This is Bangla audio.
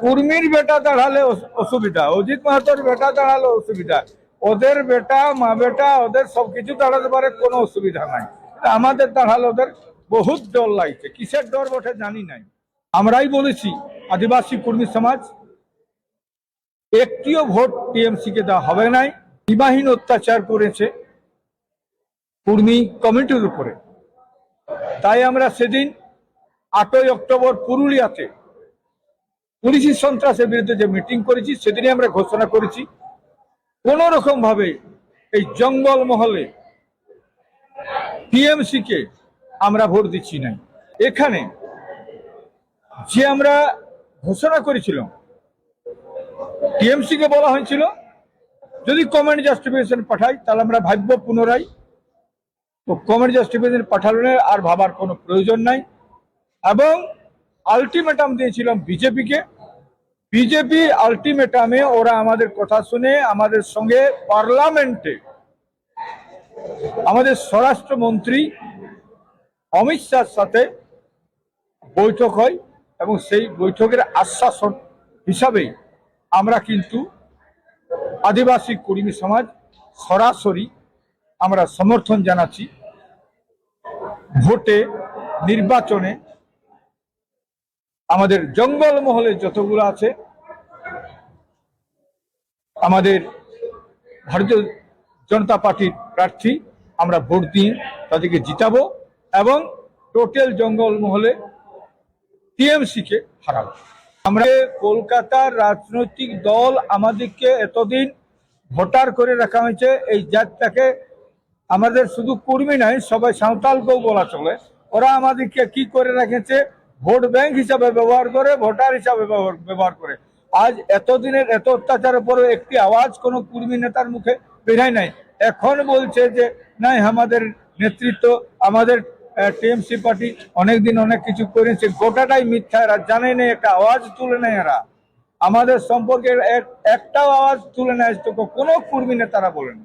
কুর্মীর বেটা দাঁড়ালে অসুবিধা, অজিত মাহাতোর বেটা দাঁড়ালে অসুবিধা, ওদের বেটা মা বেটা ওদের সবকিছু দাঁড়াতে পারে, কোনো অসুবিধা নাই। আমাদের দাঁড়ালে ওদের বহুত ডর লাগছে, কিসের ডর বটে জানি নাই। আমরাই বলেছি আদিবাসী কর্মী সমাজ একটিও ভোট টিএমসি কে দেওয়া হবে নাই। সীমাহীন অত্যাচার করেছে কর্মী কমিটির উপরে। তাই আমরা সেদিন 8ই অক্টোবর পুরুলিয়াতে পুলিশি সন্ত্রাসের বিরুদ্ধে যে মিটিং করেছি সেদিনই আমরা ঘোষণা করেছি কোন রকম ভাবে এই জঙ্গল মহলে টিএমসি কে আমরা ভোট দিচ্ছি না। এখানে যে আমরা ঘোষণা করেছিলাম টিএমসি কে বলা হয়েছিল যদি কমেন্ট জাস্টিফিকেশন পাঠাই তাহলে আমরা ভাববো পুনরায়। তো কমেন্ট জাস্টিফিকেশন পাঠালে আর ভাবার কোনো প্রয়োজন নাই। এবং আলটিমেটাম দিয়েছিলাম বিজেপিকে। বিজেপি আলটিমেটামে ওরা আমাদের কথা শুনে আমাদের সঙ্গে পার্লামেন্টে আমাদের স্বরাষ্ট্রমন্ত্রী অমিত শাহর সাথে বৈঠক হয় এবং সেই বৈঠকের আশ্বাসন হিসাবেই আমরা কিন্তু আদিবাসী কর্মী সমাজ সরাসরি আমরা সমর্থন জানাচ্ছি ভোটে নির্বাচনে আমাদের জঙ্গল মহলে যতগুলো আছে আমাদের ভারতীয় জনতা পার্টির প্রার্থী আমরা ভোট দিয়ে তাদেরকে জিতাবো এবং টোটাল জঙ্গল মহলে টিএমসি কে হারাবো। আমরা কলকাতার রাজনৈতিক দল আমাদেরকে এতদিন ভোটার করে রাখা হয়েছে, এই জাতটাকে আমাদের শুধু কর্মী নাই সবাই সাঁওতালকেও বলা চলে। ওরা আমাদেরকে কি করে রেখেছে, ভোট ব্যাংক হিসাবে ব্যবহার করে, ভোটার হিসাবে ব্যবহার করে। আজ এতদিনের এত অত্যাচারের পরে একটি আওয়াজ কোনো কর্মী নেতার মুখে বেরায় নাই। এখন বলছে যে নাই আমাদের নেতৃত্ব আমাদের টিএমসি পার্টি অনেকদিন অনেক কিছু করেছে, গোটাটাই মিথ্যা। এরা জানে না, একটা আওয়াজ তুলে নেয় এরা আমাদের সম্পর্কে একটাও আওয়াজ তুলে নেয়, কোনো কর্মী নেতারা বলেন।